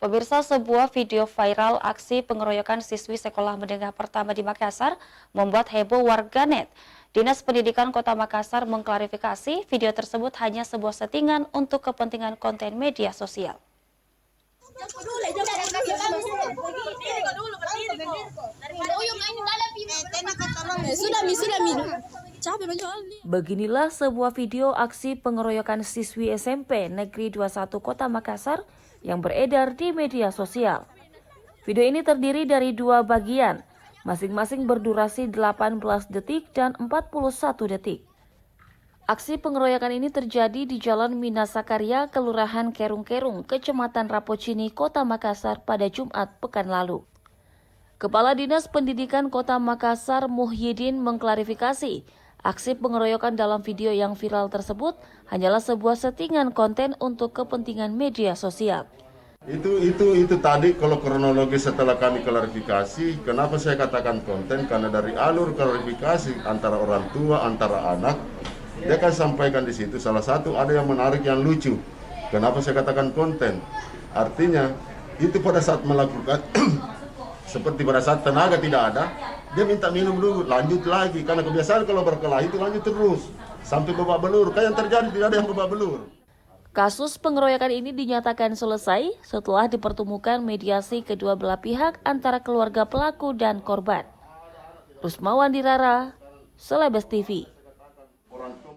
Pemirsa, sebuah video viral aksi pengeroyokan siswi sekolah menengah pertama di Makassar membuat heboh warganet. Dinas Pendidikan Kota Makassar mengklarifikasi video tersebut hanya sebuah settingan untuk kepentingan konten media sosial. Beginilah sebuah video aksi pengeroyokan siswi SMP Negeri 21 Kota Makassar yang beredar di media sosial. Video ini terdiri dari dua bagian, masing-masing berdurasi 18 detik dan 41 detik. Aksi pengeroyokan ini terjadi di Jalan Minasakarya, Kelurahan Kerung-Kerung, Kecamatan Rapocini, Kota Makassar pada Jumat pekan lalu. Kepala Dinas Pendidikan Kota Makassar Muhyiddin mengklarifikasi, aksi pengeroyokan dalam video yang viral tersebut hanyalah sebuah settingan konten untuk kepentingan media sosial. Itu tadi kalau kronologi setelah kami klarifikasi, kenapa saya katakan konten? Karena dari alur klarifikasi antara orang tua, antara anak, dia akan sampaikan di situ salah satu ada yang menarik, yang lucu. Kenapa saya katakan konten? Artinya itu pada saat melakukan seperti pada saat tenaga tidak ada, dia minta minum dulu, lanjut lagi. Karena kebiasaan kalau berkelahi itu lanjut terus sampai babak belur. Kayak yang terjadi tidak ada yang babak belur. Kasus pengeroyokan ini dinyatakan selesai setelah dipertemukan mediasi kedua belah pihak antara keluarga pelaku dan korban. Rusmawan Dirara, Celebes TV.